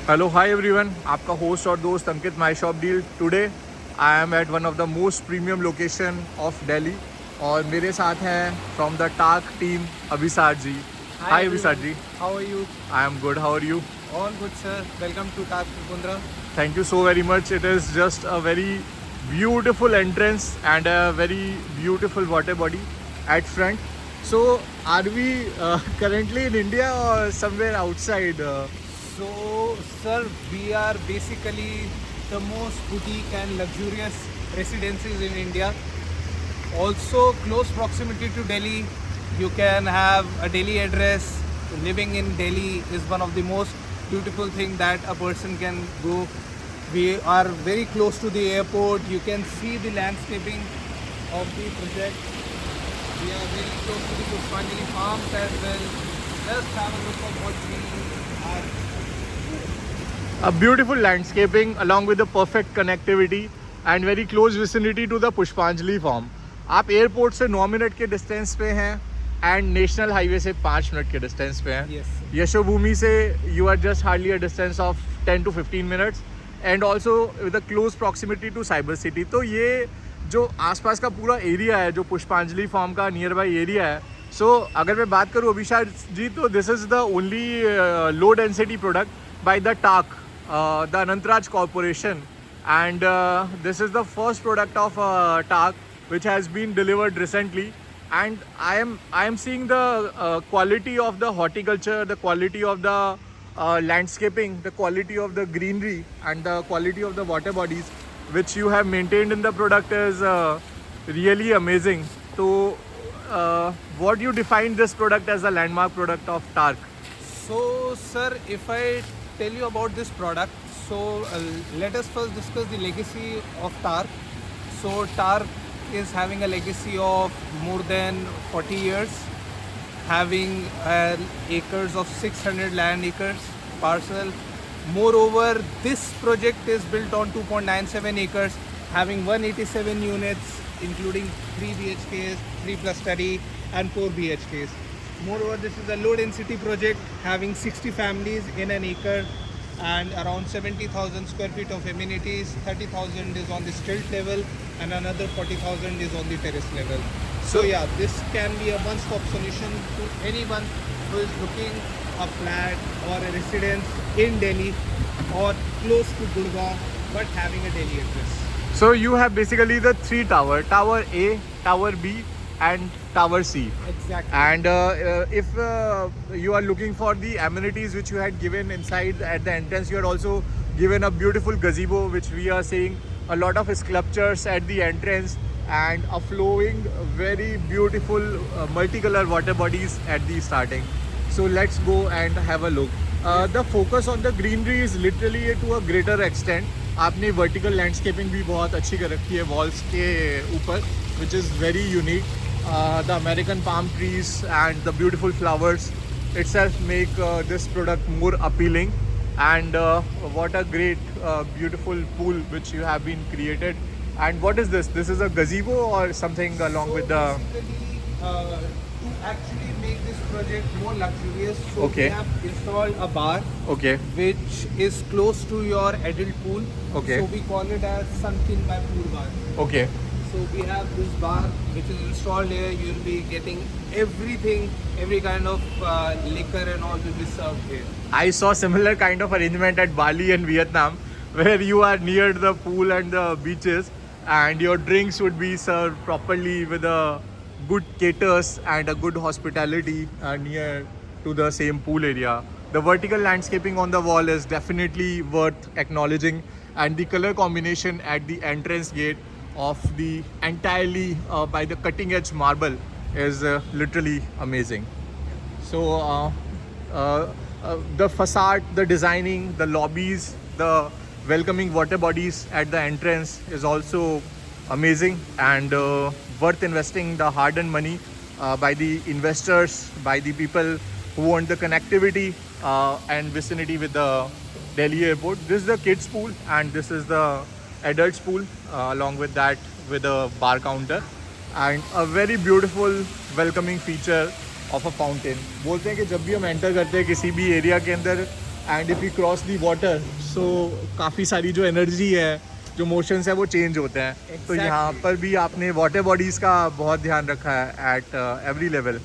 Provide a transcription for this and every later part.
Hello hi everyone, आपका host और दोस्त Ankit my shop deal. Today I am at one of the most premium location of Delhi और मेरे साथ हैं from the talk team Abhisar ji. Hi hi Abhisar everyone, ji. how are you? I am good, how are you? All good sir, welcome to Tak Kundra. Thank you so very much. It is just a very beautiful entrance and a very beautiful water body at front. So are we currently in India or somewhere outside? So sir, we are basically the most boutique and luxurious residences in India. Also close proximity to Delhi. You can have a Delhi address. Living in Delhi is one of the most beautiful thing that a person can go. We are very close to the airport. You can see the landscaping of the project. We are very close to the Pushpanjali farms as well. Just have a look of what we are. A beautiful landscaping along with the perfect connectivity and very close vicinity to the पुष्पांजलि farm. आप airport से 9 minute के distance पे हैं and national highway से 5 minute के distance पे हैं। Yes. यशोभूमि से you are just hardly a distance of 10 to 15 minutes and also with a close proximity to Cyber City. तो ये जो आसपास का पूरा एरिया है, जो पुष्पांजलि फार्म का नियर बाई एरिया है, सो अगर मैं बात करूँ अभिषार जी, तो this is the only low density product by the टाक, the Anantraj Corporation, and this is the first product of TAK which has been delivered recently. And I am seeing the quality of the horticulture, the quality of the landscaping, the quality of the greenery, and the quality of the water bodies which you have maintained in the product is really amazing. So, what do you define this product as a landmark product of TARC? So, sir, if I tell you about this product, so let us first discuss the legacy of TARC. So, TARC is having a legacy of more than 40 years, having acres of 600 land acres parcel. Moreover, this project is built on 2.97 acres, having 187 units, including 3 BHKs, 3 plus study, and 4 BHKs. Moreover, this is a low density project having 60 families in an acre and around 70,000 square feet of amenities. 30,000 is on the stilt level and another 40,000 is on the terrace level. So yeah, this can be a one-stop solution to anyone who is looking a flat or a residence in Delhi or close to Gurgaon but having a Delhi address. So you have basically the three tower, Tower A, Tower B, and Tower C. Exactly. And if you are looking for the amenities which you had given inside at the entrance, you had also given a beautiful gazebo, which we are seeing a lot of sculptures at the entrance and a flowing, very beautiful multicolor water bodies at the starting. So let's go and have a look. The focus on the greenery is literally to a greater extent. आपने vertical landscaping भी बहुत अच्छी कर रखी है walls के ऊपर, which is very unique. The American palm trees and the beautiful flowers itself make this product more appealing. And what a great beautiful pool which you have been created. And what is this? This is a gazebo or something along with the... Basically, to actually make this project more luxurious, so Okay. we have installed a bar Okay. which is close to your adult pool. Okay. So we call it as Sunken by Pool Bar. Okay. So we have this bar which is installed here. You'll be getting everything, every kind of liquor and all will be served here. I saw similar kind of arrangement at Bali and Vietnam, where you are near the pool and the beaches, and your drinks would be served properly with a good caters and a good hospitality near to the same pool area. The vertical landscaping on the wall is definitely worth acknowledging, and the color combination at the entrance gate of the entirely by the cutting edge marble is literally amazing. So the facade, the designing, the lobbies, the welcoming water bodies at the entrance is also amazing and worth investing the hard-earned money by the investors, by the people who want the connectivity and vicinity with the Delhi airport. This is the kids pool and this is the adults pool along with that with a bar counter and a very beautiful welcoming feature of a fountain. बोलते हैं कि जब भी हम enter करते हैं किसी भी एरिया के अंदर and if you cross the water so काफ़ी सारी जो एनर्जी है, जो मोशंस है वो चेंज होते हैं. तो यहाँ Exactly. पर भी आपने वाटर बॉडीज़ का बहुत ध्यान रखा है at every level.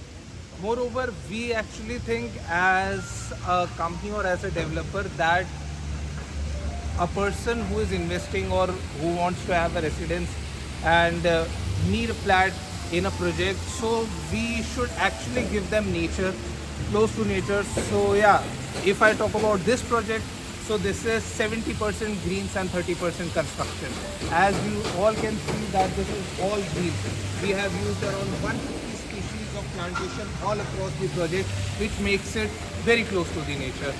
Moreover, we actually think as a company or as a developer that a person who is investing or who wants to have a residence and need a flat in a project, so we should actually give them nature, close to nature. So yeah, if I talk about this project, so this is 70% greens and 30% construction. As you all can see that this is all green. We have used around 150 species of plantation all across the project, which makes it very close to the nature.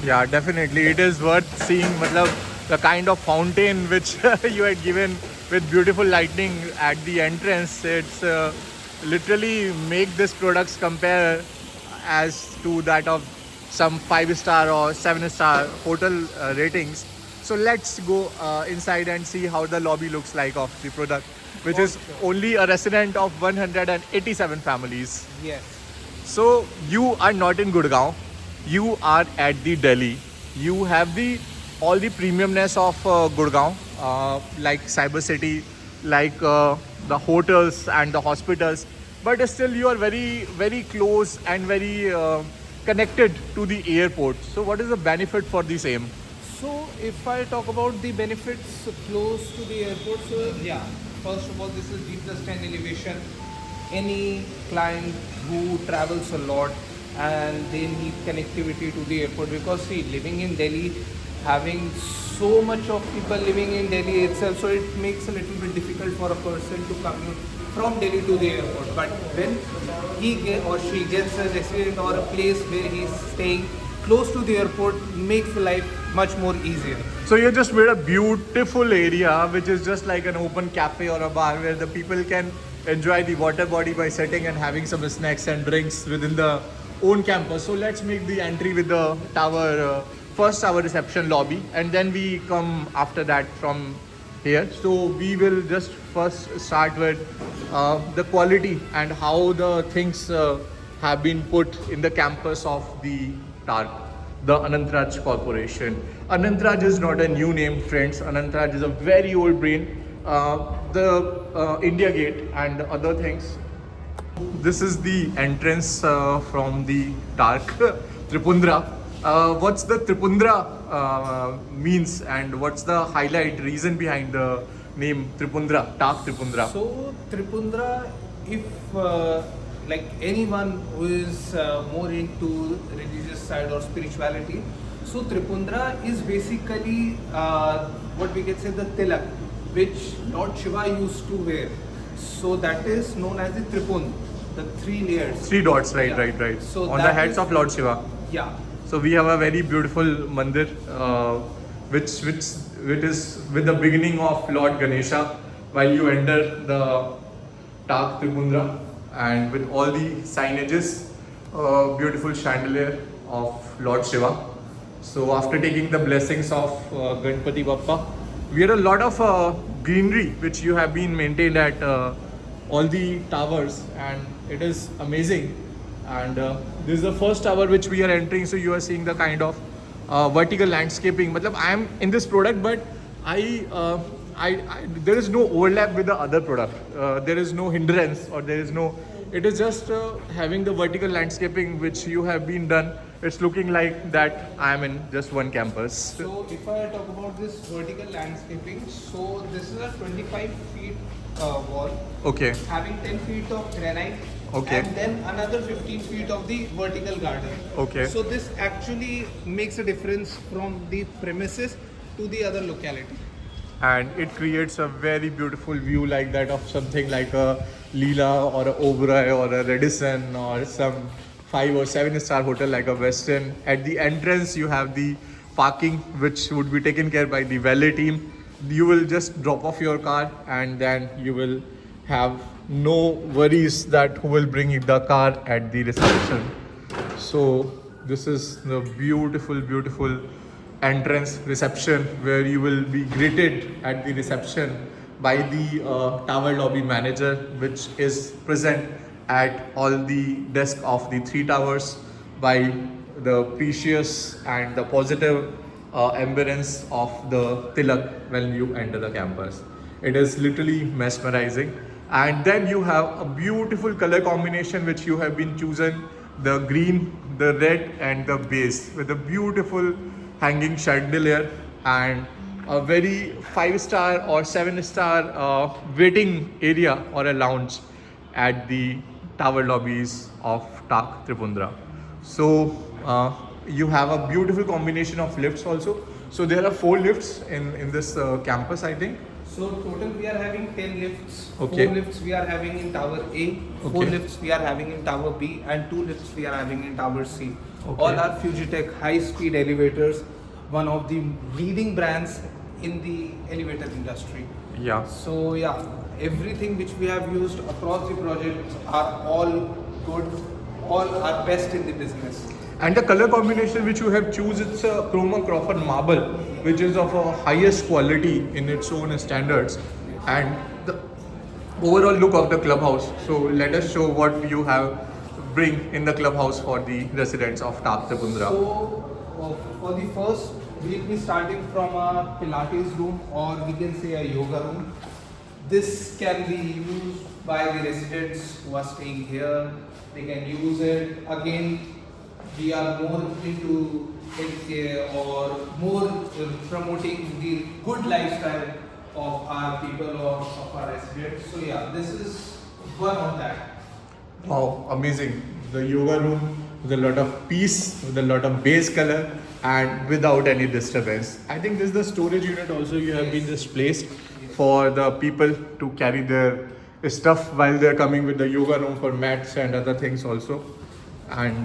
Yeah, definitely. It is worth seeing matlab, the kind of fountain which you had given with beautiful lighting at the entrance. It's literally make this products compare as to that of some 5-star or 7-star hotel ratings. So let's go inside and see how the lobby looks like of the product, which is only a resident of 187 families. Yes. So you are not in Gurgaon, you are at the Delhi. You have the all the premiumness of Gurgaon, like Cyber City, like the hotels and the hospitals, but still you are very very close and very connected to the airport. So what is the benefit for the same? So if I talk about the benefits close to the airport, so yeah, first of all, this is G plus 10 elevation. Any client who travels a lot and they need connectivity to the airport, because see, living in Delhi, having so much of people living in Delhi itself, so it makes a little bit difficult for a person to commute from Delhi to the airport. But when or she gets a resident or a place where he's staying close to the airport, makes life much more easier. So you just made a beautiful area which is just like an open cafe or a bar where the people can enjoy the water body by sitting and having some snacks and drinks within the own campus. So let's make the entry with the tower, first tower reception lobby, and then we come after that from here. So we will just first start with the quality and how the things have been put in the campus of the TARC, the Anantraj Corporation. Anantraj is not a new name, friends. Anantraj is a very old brain. The India Gate and other things. This is the entrance from the TARC, Tripundra. What's the Tripundra means, and what's the highlight reason behind the name Tripundra, TARC Tripundra? So Tripundra, if like anyone who is more into religious side or spirituality, so Tripundra is basically what we can say the tilak, which Lord Shiva used to wear. So that is known as the Tripund, the 3 layers. 3 dots, right, Yeah. right. So on the that heads is- of Lord Shiva. Yeah. So we have a very beautiful mandir, which is with the beginning of Lord Ganesha. While you enter the TARC Tripundra, and with all the signages, beautiful chandelier of Lord Shiva. So after taking the blessings of Ganpati Bappa, we had a lot of greenery which you have been maintained at all the towers, and it is amazing. And this is the first tower which we are entering, so you are seeing the kind of vertical landscaping. Matlab, I am in this product, but there is no overlap with the other product. There is no hindrance, or there is no. It is just having the vertical landscaping which you have been done. It's looking like that I am in just one campus. So if I talk about this vertical landscaping, so this is a 25 feet wall, Okay. having 10 feet of granite, Okay. and then another 15 feet of the vertical garden. Okay. So this actually makes a difference from the premises to the other locality. And it creates a very beautiful view like that of something like a Leela or a Oberoi or a Radisson or some 5 or 7-star hotel like a Westin. At the entrance you have the parking which would be taken care by the valet team. You will just drop off your car and then you will have no worries that who will bring the car at the reception. So this is the beautiful entrance reception where you will be greeted at the reception by the tower lobby manager, which is present at all the desk of the 3 towers, by the precious and the positive ambience of the Tilak when you enter the campus. It is literally mesmerizing. And then you have a beautiful color combination which you have been chosen, the green, the red and the base with a beautiful hanging chandelier and a very 5-star or 7-star waiting area or a lounge at the tower lobbies of Tak Tripundra. So you have a beautiful combination of lifts also. So there are 4 lifts in this campus, I think. So total we are having 10 lifts. Okay. 4 lifts we are having in tower A, 4 Okay. lifts we are having in tower B, and 2 lifts we are having in tower C. Okay. All are Fujitec high-speed elevators, one of the leading brands in the elevator industry. Yeah. So yeah, everything which we have used across the project are all good, all are best in the business. And the color combination which you have choose, it's a Chroma Crawford marble, which is of a highest quality in its own standards. And the overall look of the clubhouse. So let us show what you have bring in the clubhouse for the residents of Tak Tripundra. So for the first, we'll be starting from a Pilates room, or we can say a yoga room. This can be used by the residents who are staying here. They can use it. Again, we are more into healthcare or more promoting the good lifestyle of our people or of our residents. So yeah, this is one of that. Wow, amazing. The yoga room with a lot of peace, with a lot of base color and without any disturbance. I think this is the storage unit also you have been just placed for the people to carry their stuff while they're coming with the yoga room for mats and other things also. And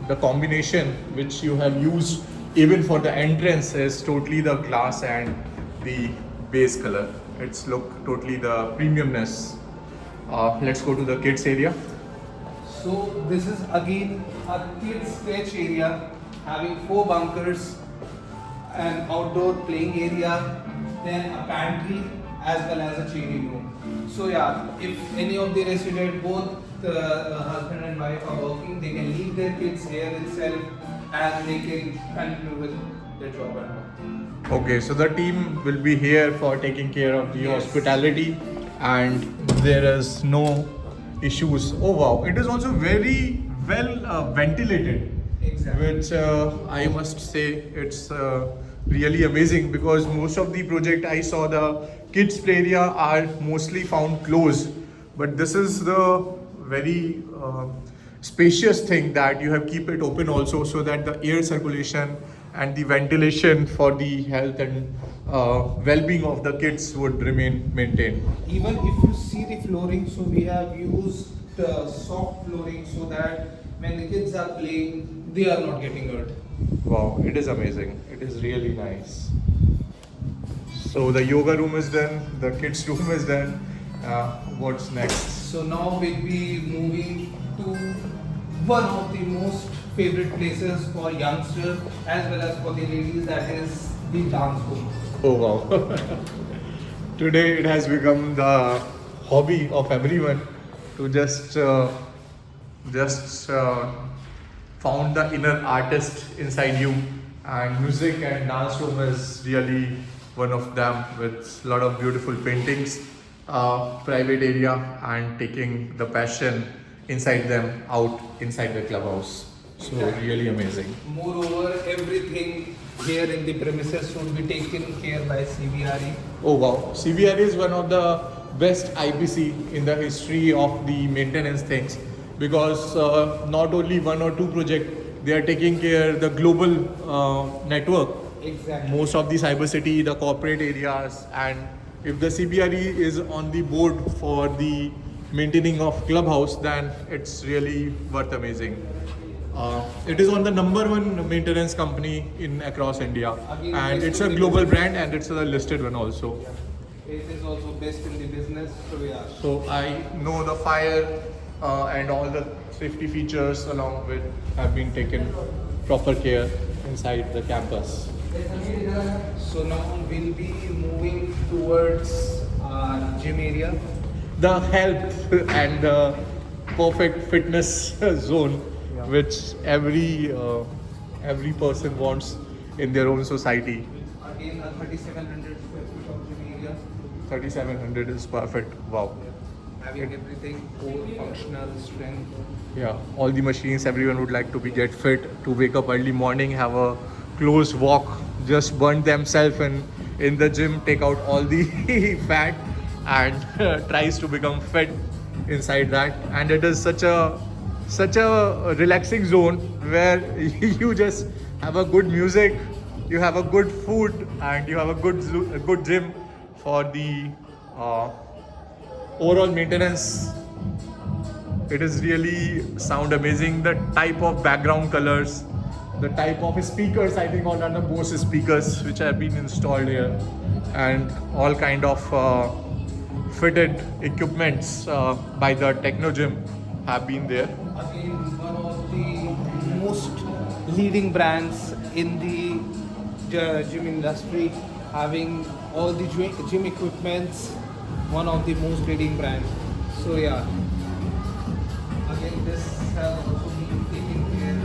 the combination which you have used even for the entrance is totally the glass and the base color. It's look totally the premiumness. Let's go to the kids area. So this is again a kids sketch area having 4 bunkers, an outdoor playing area, then a pantry as well as a changing room. So yeah, if any of the resident, both the husband and wife are working, they can leave their kids here itself and they can continue with their job at home. Okay, so the team will be here for taking care of the Yes. hospitality and there is no issues. Oh wow, it is also very well ventilated. Exactly. Which I must say it's really amazing because most of the project I saw the kids play area are mostly found closed, but this is the very spacious thing that you have keep it open also so that the air circulation and the ventilation for the health and well-being of the kids would remain maintained. Even if you see the flooring, so we have used soft flooring so that when the kids are playing, they are not getting hurt. Wow, it is amazing. It is really nice. So the yoga room is done, the kids room is done. What's next? So now we'll be moving to one of the most favorite places for youngsters as well as for the ladies, that is the dance room. Oh wow. Today it has become the hobby of everyone to just found the inner artist inside you, and music and dance room is really one of them with a lot of beautiful paintings, private area and taking the passion inside them out inside the clubhouse. So really amazing. Moreover, everything here in the premises should be taken care by CBRE. Oh wow, CBRE is one of the best IPC in the history of the maintenance things because not only 1 or 2 projects, they are taking care the global network. Exactly. Most of the cyber city, the corporate areas, and if the CBRE is on the board for the maintaining of clubhouse, then it's really worth amazing. It is on the #1 maintenance company in across India, Again, and best it's a in the global business. brand and it's a listed one also. It is also best in the business, so yeah. So I know the fire and all the safety features along with have been taken proper care inside the campus. So now we'll be moving towards our gym area. The health and the perfect fitness zone Yeah. which every person wants in their own society. Again, a 3,700 square feet of gym area. 3,700 is perfect. Wow. Having everything, core, functional, strength. Yeah, all the machines, everyone would like to be get fit, to wake up early morning, have a close walk, just burn themselves in the gym, take out all the fat, and tries to become fit inside that. And it is such a relaxing zone where you just have a good music, you have a good food, and you have a good gym for the uh, overall maintenance. It is really sound amazing. The type of background colors, the type of speakers, I think all are the Bose speakers which have been installed here, and all kind of fitted equipments by the Techno Gym have been there. Again, one of the most leading brands in the gym industry, having all the gym equipments, one of the most leading brands. So yeah, again this has also been taken care,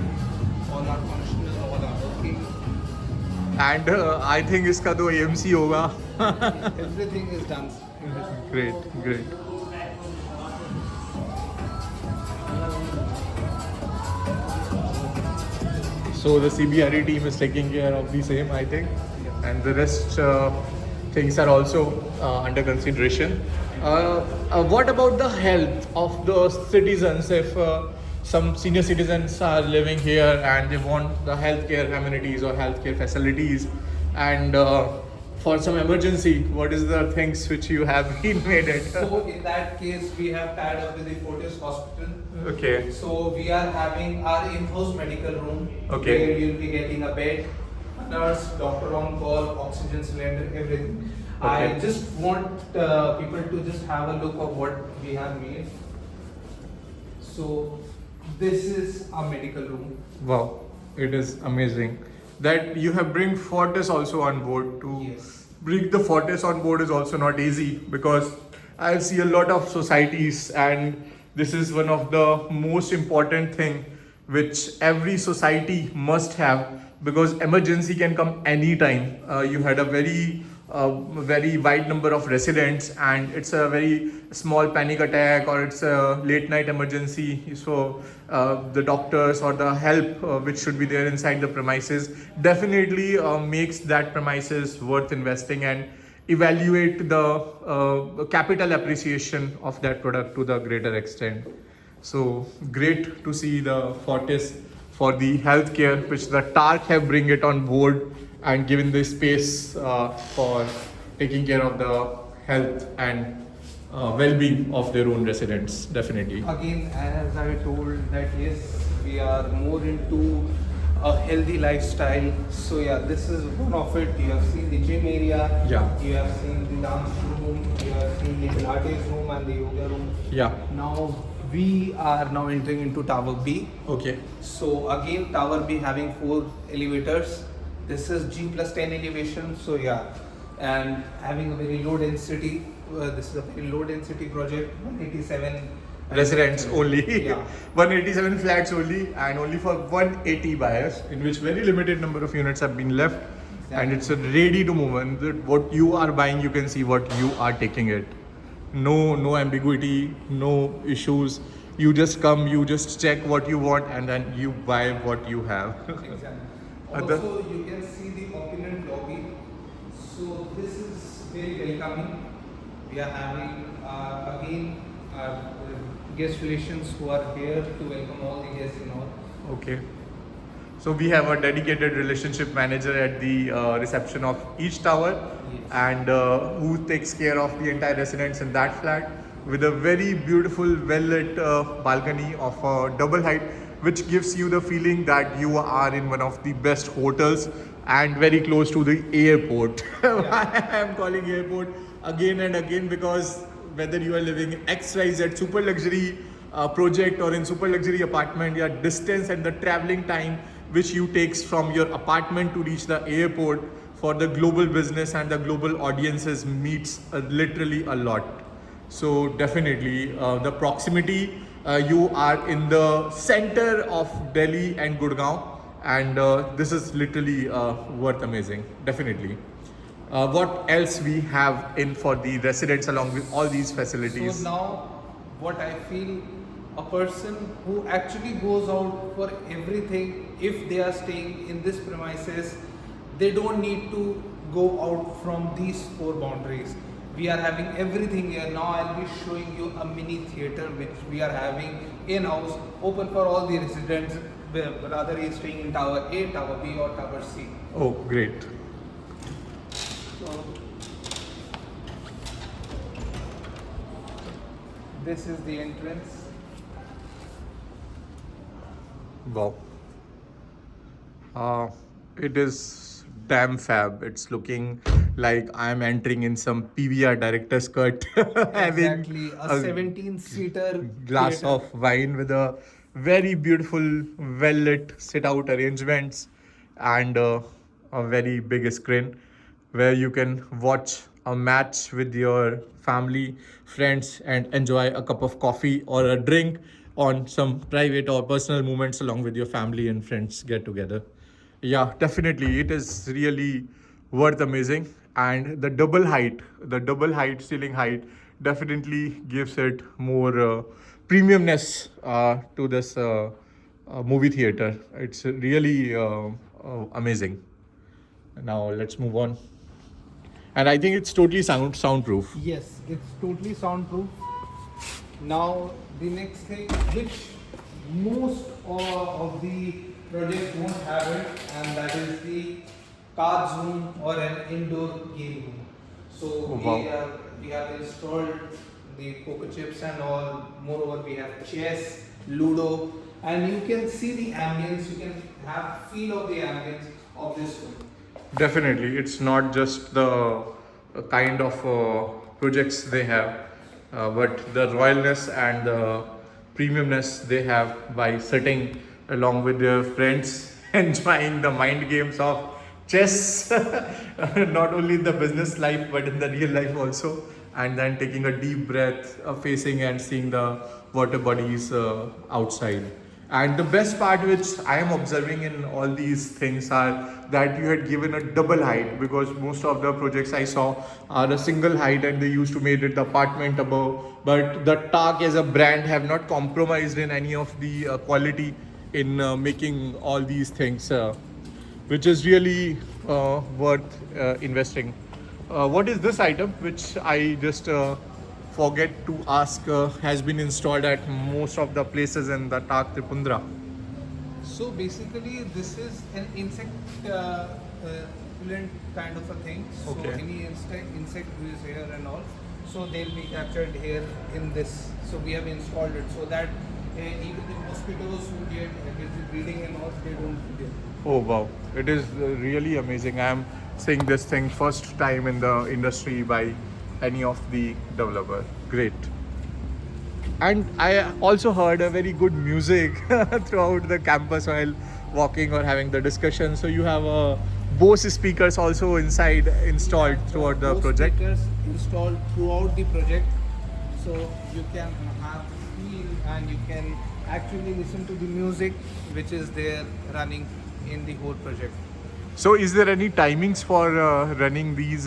all are functional, all are working, And I think इसका तो AMC होगा. everything is done. Great, great. So the CBRE team is taking care of the same, I think, and the rest things are also under consideration. What about the health of the citizens? If some senior citizens are living here and they want the healthcare amenities or healthcare facilities, and for some emergency, what is the things which you have been made it? So in that case, we have tied up with the Fortis Hospital. Okay. So we are having our in-house medical room. Okay. Where you'll be getting a bed, a nurse, doctor on call, oxygen cylinder, everything. I Okay. just want people to just have a look of what we have made. So this is our medical room. Wow, it is amazing that you have bring Fortis also on board. To Yes. bring the Fortis on board is also not easy, because I see a lot of societies, and this is one of the most important thing which every society must have, because emergency can come anytime. You had a very wide number of residents, and it's a very small panic attack, or it's a late night emergency. So the doctors or the help which should be there inside the premises definitely makes that premises worth investing, and evaluate the capital appreciation of that product to the greater extent. So great to see the Fortis for the healthcare, which the TARC have bring it on board and given the space for taking care of the health and well-being of their own residents. Definitely. Again, as I told that yes, we are more into a healthy lifestyle. So yeah, this is one of it. You have seen the gym area. Yeah. You have seen the dance room. You have seen the Pilates room and the yoga room. Yeah. Now we are now entering into Tower B. Okay. So again, Tower B having 4 elevators. This is G plus 10 elevation. So yeah, and having a very low density. This is a very low density project. 187 Residents only. Yeah. 187 flats only, and only for 180 buyers, in which very limited number of units have been left, and it's ready to move. And what you are buying, you can see what you are taking it. No ambiguity, no issues. You just come, you just check what you want, and then you buy what you have. Exactly. Other- Also, you can see the opulent lobby. So this is very welcoming. We are having again guest relations who are here to welcome all the guests in all. Okay. So we have a dedicated relationship manager at the reception of each tower, Yes. and who takes care of the entire residents in that flat, with a very beautiful, well-lit balcony of double height, which gives you the feeling that you are in one of the best hotels and very close to the airport. I am calling airport again and again, because whether you are living in XYZ super luxury project or in super luxury apartment, your distance and the traveling time which you takes from your apartment to reach the airport for the global business and the global audiences meets literally a lot. So definitely the proximity You are in the center of Delhi and Gurgaon, and this is literally worth amazing, definitely. What else we have in for the residents along with all these So facilities? now, what I feel, a person who actually goes out for everything, if they are staying in this premises, they don't need to go out from these four boundaries. We are having everything here. Now I'll be showing you a mini theater which we are having in-house, open for all the residents, whether he is staying in Tower A, Tower B or Tower C. Oh, great. So this is the entrance. Wow. It is damn fab. It's looking like I'm entering in some PVR director's cut, having Exactly, a 17-seater glass of wine with a very beautiful, well lit sit out arrangements and a very big screen where you can watch a match with your family, friends, and enjoy a cup of coffee or a drink on some private or personal moments along with your family and friends get together. Yeah, definitely. It is really worth amazing. And the double height, ceiling height, definitely gives it more premiumness to this movie theater. It's really amazing. Now let's move on. And I think it's totally soundproof. Yes, it's totally soundproof. Now the next thing, which most of the projects won't have it, and that is the cards room or an indoor game room. So Oh, wow. we have installed the poker chips and all. Moreover, we have chess, Ludo, and you can see the ambience. You can have feel of the ambience of this room. Definitely, it's not just the kind of projects they have, but the royalness and the premiumness they have by sitting along with their friends, enjoying the mind games of chess, not only in the business life but in the real life also, and then taking a deep breath, facing and seeing the water bodies outside. And the best part which I am observing in all these things are that you had given a double height, because most of the projects I saw are a single height and they used to made it the apartment above. But the TARC as a brand have not compromised in any of the quality in making all these things, which is really worth investing. What is this item which I just forget to ask has been installed at most of the places in the TARC Tripundra? So basically, this is an insect repellent kind of a thing. So Okay. any insect who is here and all, so they'll be captured here in this. So we have installed it so that even the mosquitoes who get busy breeding and all, they don't get. Oh wow, it is really amazing. I am seeing this thing first time in the industry by any of the developer. Great. And I also heard a very good music throughout the campus while walking or having the discussion. So you have Bose speakers also inside installed throughout the Those project. speakers installed throughout the project, so you can have feel and you can actually listen to the music which is there running in the whole project. So is there any timings for running these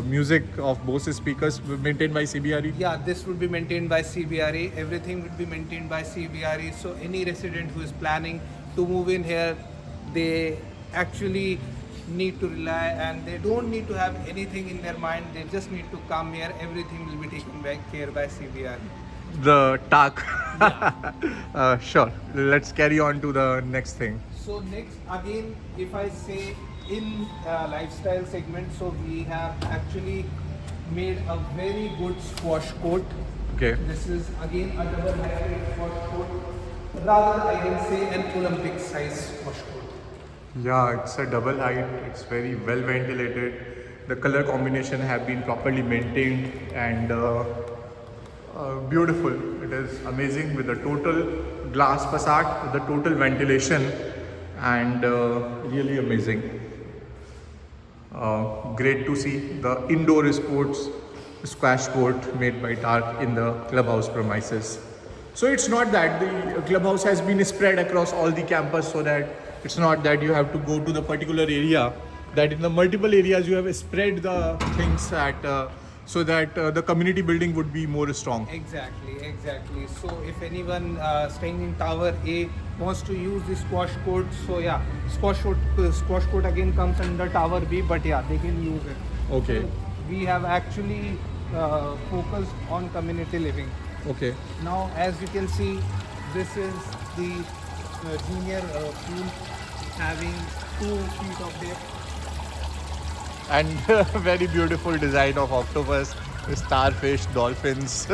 music of Bose speakers maintained by CBRE? Yeah, this would be maintained by CBRE. Everything would be maintained by CBRE. So any resident who is planning to move in here, they actually need to rely, and they don't need to have anything in their mind. They just need to come here. Everything will be taken care by CBRE. The TARC. Sure. Let's carry on to the next thing. So next, again, if I say in lifestyle segment, so we have actually made a very good squash court. Okay. This is again a double-heighted squash court. Rather, I can say an Olympic size squash court. Yeah, it's a double height. It's very well ventilated. The color combination have been properly maintained and beautiful. It is amazing with the total glass facade, with the total ventilation, and really amazing. Great to see the indoor sports squash court made by TARC in the clubhouse premises. So it's not that the clubhouse has been spread across all the campus, so that it's not that you have to go to the particular area. That in the multiple areas you have spread the things at so that the community building would be more strong. Exactly. So if anyone staying in Tower A wants to use the squash court, so yeah, squash court again comes under Tower B, but yeah, they can use it. Okay. So we have actually focused on community living. Okay. Now, as you can see, this is the junior pool having 2 feet of depth. And very beautiful design of octopus, starfish, dolphins,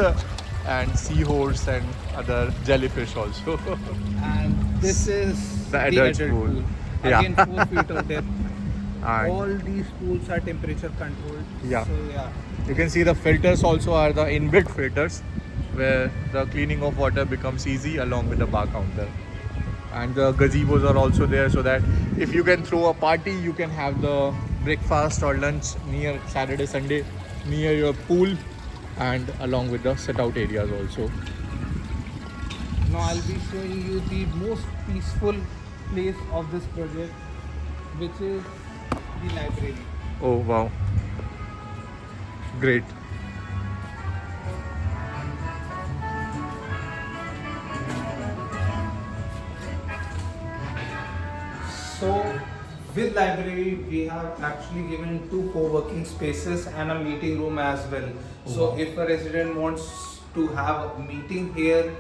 and seahorse and other jellyfish also. And this is The adult pool. Yeah. Again, 4 feet of depth. And All these pools are temperature controlled. Yeah. So yeah. you can see the filters also are the inbuilt filters, where the cleaning of water becomes easy along with the bar counter. And the gazebos are also there, so that if you can throw a party, you can have the breakfast or lunch near Saturday, Sunday, near your pool, and along with the sit out areas also. Now I'll be showing you the most peaceful place of this project, which is the library. Oh wow, great. So with library, we have actually given 2 co-working spaces and a meeting room as well. So if a resident wants to have a meeting here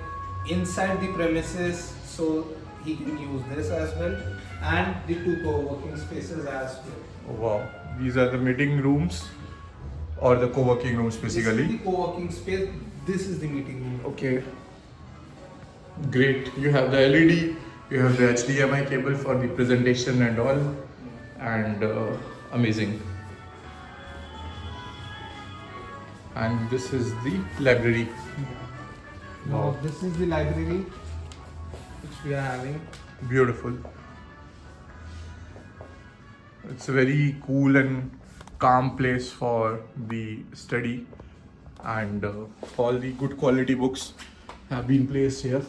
inside the premises, so he can use this as well, and the 2 co-working spaces as well. Oh wow, these are the meeting rooms or the co-working rooms This is basically. the co-working space. This is the meeting room. Okay, great. You have the LED, you have the HDMI cable for the presentation and all, and amazing. And this is the library. Now this is the library which we are having. Beautiful. It's a very cool and calm place for the study, and all the good quality books have been placed here,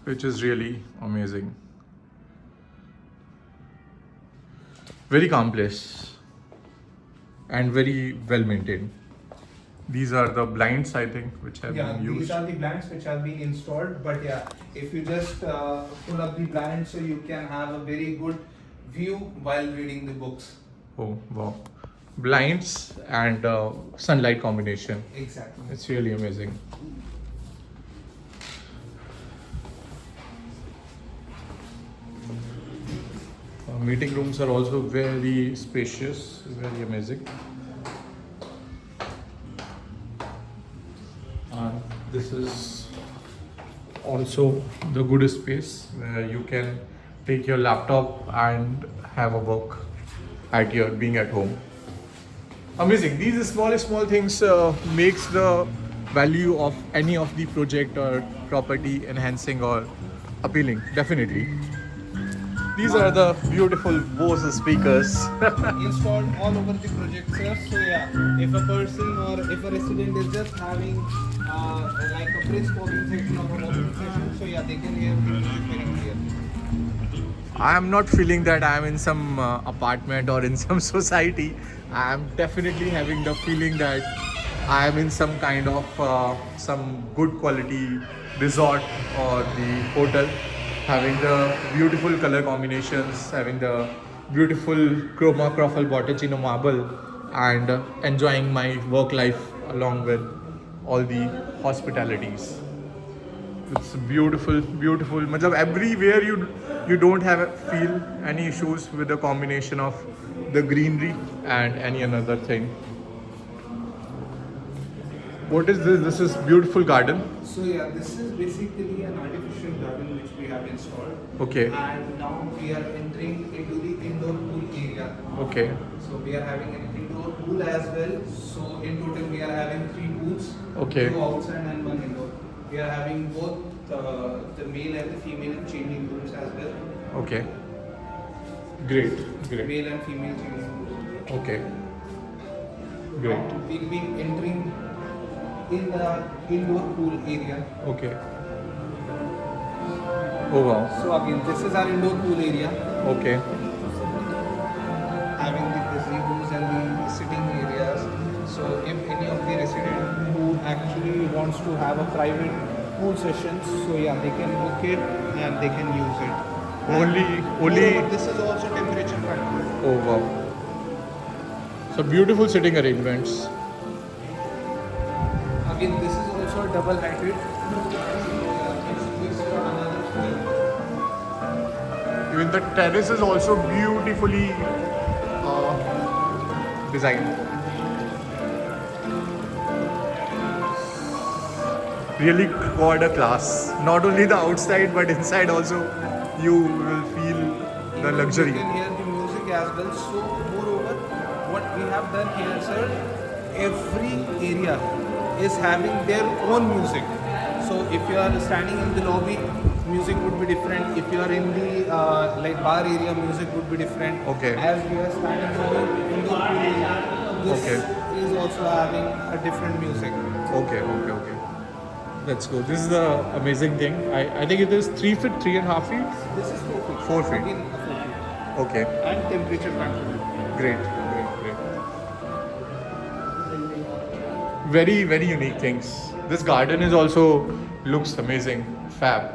which is really amazing. Very calm place and very well maintained. These are the blinds, I think, which have Yeah, been these used. are the blinds which have been installed. But yeah, if you just pull up the blind, so you can have a very good view while reading the books. Oh wow, blinds and sunlight combination. Exactly. It's really amazing. Meeting rooms are also very spacious, very amazing. And this is also the good space where you can take your laptop and have a work at your being at home. Amazing. These small things makes the value of any of the project or property enhancing or appealing. Definitely. These are the beautiful Bose speakers. Installed all over the project, sir. So yeah, if a person or if a resident is just having like a brisk walking section or a walking session, so yeah, they can hear the music very clearly. I am not feeling that I am in some apartment or in some society. I am definitely having the feeling that I am in some kind of some good quality resort or the hotel, having the beautiful color combinations, having the beautiful chroma cruffle botticino marble, and enjoying my work life along with all the hospitalities. It's beautiful, beautiful. Matlab everywhere you don't have feel any issues with the combination of the greenery and any another thing. What is this? This is beautiful garden. So yeah, this is basically an artificial garden which we have installed. Okay. And now we are entering into the indoor pool area. Okay. So we are having an indoor pool as well. So in total we are having 3 pools. Okay. 2 outside and 1 indoor. We are having both the male and the female changing rooms as well. Okay. Great. Great. Male and female changing rooms. Okay. Great. We'll be entering in the indoor pool area. Okay. Oh wow. So again, this is our indoor pool area, Okay. having the gazebos and the sitting areas. So if any of the resident who actually wants to have a private pool sessions, so yeah, they can book it and they can use it. Only- Moreover, this is also temperature controlled. Oh wow. So beautiful sitting arrangements. Again, this is also double heighted. It's for another pool. Even the terrace is also beautifully designed. Really quite a class. Not only the outside but inside also you will feel the luxury. You can hear the music as well. So, moreover, what we have done here, sir, every area is having their own music. So, if you are standing in the lobby, music would be different. If you are in the like bar area, music would be different. Okay. As we are standing in the indoor pool area, this Okay. is also having a different music. Okay. Let's go. This is the amazing thing. I think it is 3 feet, 3.5 feet. This is 4 feet. 4 feet. Again, a 4 feet. Okay. And temperature control. Great. Very unique things. This garden is also looks amazing. Fab.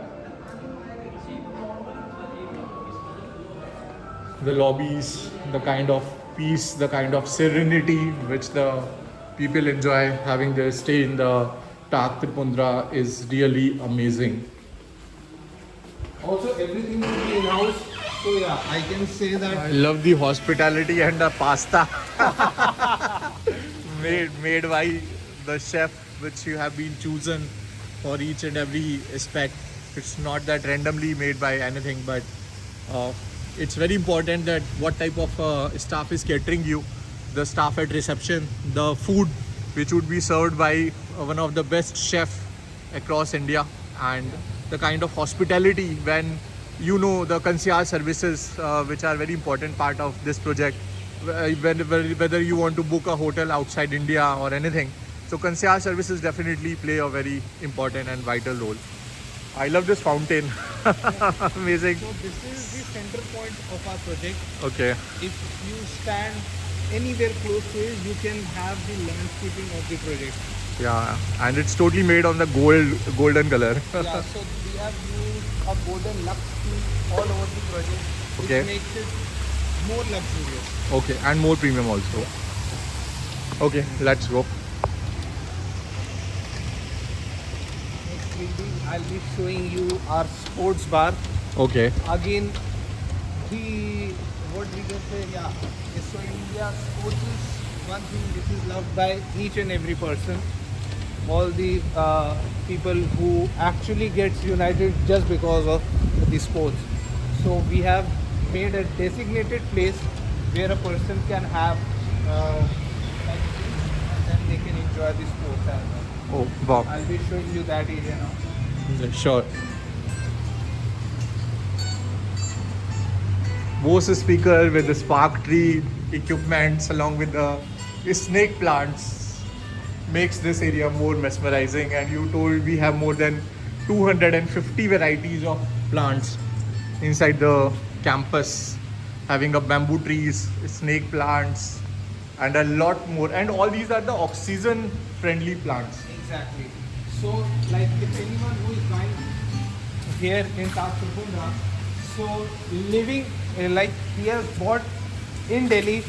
The lobbies, the kind of peace, the kind of serenity which the people enjoy having their stay in the Tak Tripundra is really amazing. Also, everything will be in-house. So yeah, I can say that I love the hospitality and the pasta made by the chef which you have been chosen for each and every aspect. It's not that randomly made by anything, but it's very important that what type of staff is catering you, the staff at reception, the food which would be served by one of the best chef across India, and the kind of hospitality when you know the concierge services which are very important part of this project, whether you want to book a hotel outside India or anything. So concierge services definitely play a very important and vital role. I love this fountain. Amazing. so this is the center point of our project. Okay. If you stand anywhere close to it, you can have the landscaping of the project. Yeah, and it's totally made on the golden color. Yeah, so we have used a golden lux theme all over the project, which Okay. makes it more luxurious. Okay, and more premium also. Okay, let's go. Next will be, I'll be showing you our sports bar. Okay. Again, the what we can say, yeah, is so India sports is one thing which is loved by each and every person. All the people who actually gets united just because of the sports. So we have made a designated place where a person can have like this, and then they can enjoy the sports as well. Oh, wow. I'll be showing you that area now. Sure. Bose speaker with the spark tree equipments along with the snake plants makes this area more mesmerizing, and you told we have more than 250 varieties of plants inside the campus, having a bamboo trees, snake plants, and a lot more, and all these are the oxygen friendly plants. Exactly. So, like, if anyone who is buying here in Tak Tripundra, so living like he has bought in Delhi,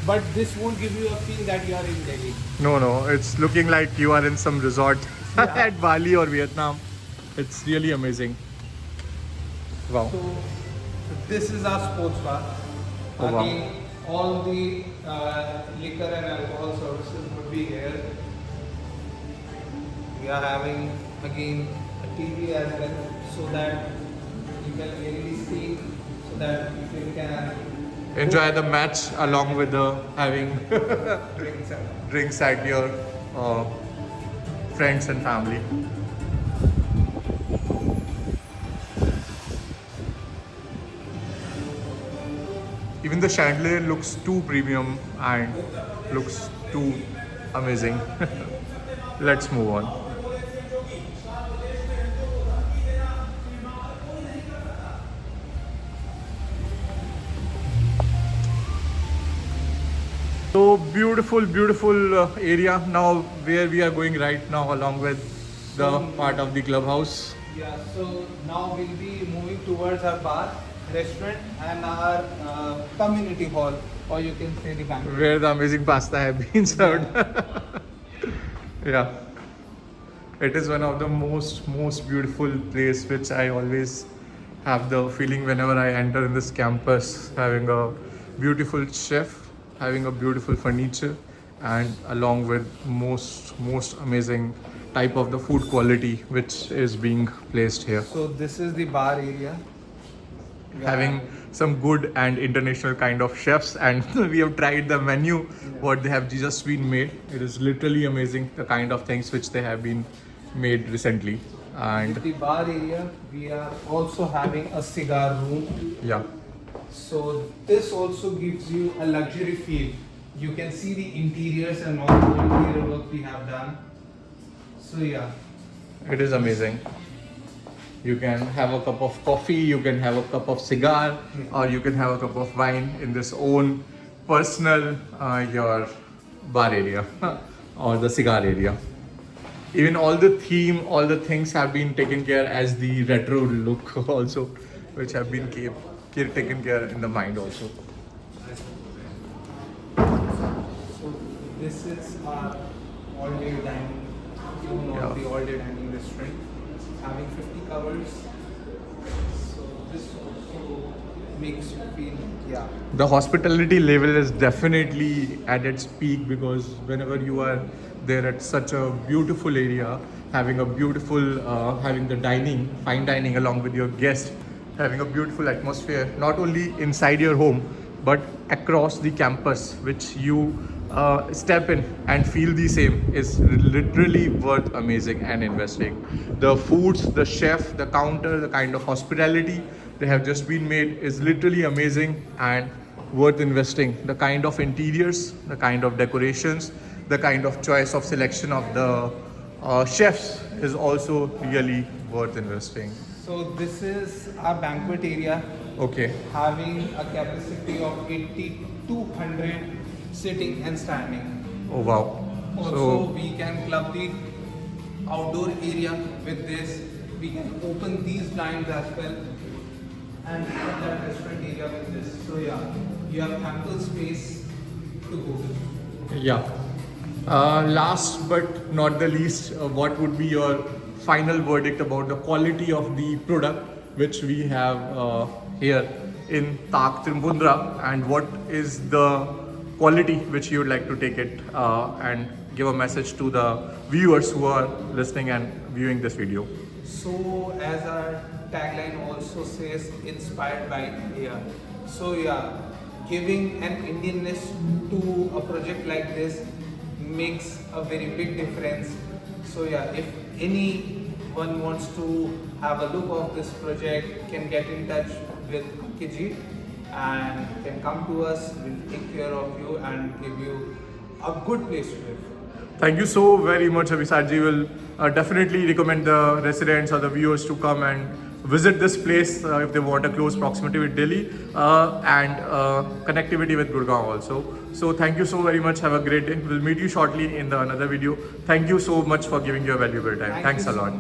but this won't give you a feel that you are in Delhi. No, it's looking like you are in some resort Yeah. at Bali or Vietnam. It's really amazing. Wow. So, this is our sports bar. Oh, wow. Again, all the liquor and alcohol services would be here. We are having again a TV as well, so that you can really see, so that people can Enjoy the match along with the having drinks and drinks at your friends and family. Even the chandelier looks too premium and looks too amazing. Let's move on. So beautiful area now where we are going right now, along with the part of the clubhouse. Yeah, so now we'll be moving towards our bar, restaurant, and our community hall, or you can say the banquet. Where the amazing pasta have been served. Yeah, it is one of the most beautiful place which I always have the feeling whenever I enter in this campus, having a beautiful chef, having a beautiful furniture, and along with most amazing type of the food quality which is being placed here. So this is the bar area. Having some good and international kind of chefs, and we have tried the menu what they have just been made. It is literally amazing the kind of things which they have been made recently. And With the bar area, we are also having a cigar room. yeah, So this also gives you a luxury feel. You can see the interiors and all the interior work we have done. So yeah. it is amazing. You can have a cup of coffee, you can have a cup of cigar, or you can have a cup of wine in this own personal your bar area or the cigar area. Even all the theme, all the things have been taken care as the retro look also, which have been taken care in the mind also. So this is our all-day dining room or Yeah. the all-day dining restaurant, having 50 covers. So this also makes you feel, yeah. The hospitality level is definitely at its peak, because whenever you are there at such a beautiful area, having a beautiful, having the dining, fine dining along with your guest, having a beautiful atmosphere, not only inside your home, but across the campus, which you step in and feel the same, is literally worth amazing and investing. The foods, the chef, the counter, the kind of hospitality they have just been made is literally amazing and worth investing. The kind of interiors, the kind of decorations, the kind of choice of selection of the chefs is also really worth investing. So this is our banquet area, Okay. having a capacity of 8,200 sitting and standing. Oh wow. Also, we can club the outdoor area with this. We can open these blinds as well and have that restaurant area with this. So yeah, you have ample space to go to. Yeah. Last but not the least, what would be your final verdict about the quality of the product which we have here in Tak Trimbundra, and what is the quality which you would like to take it and give a message to the viewers who are listening and viewing this video? So as our tagline also says, inspired by India. So yeah, giving an Indianness to a project like this makes a very big difference. So yeah, if anyone wants to have a look of this project, can get in touch with Kiji and can come to us. We'll take care of you and give you a good place to live. Thank you so very much, Abhisarji. Will definitely recommend the residents or the viewers to come and visit this place if they want a close proximity with Delhi and connectivity with Gurgaon also. So thank you so very much. Have a great day. We'll meet you shortly in the another video. Thank you so much for giving your valuable time. Thanks a lot.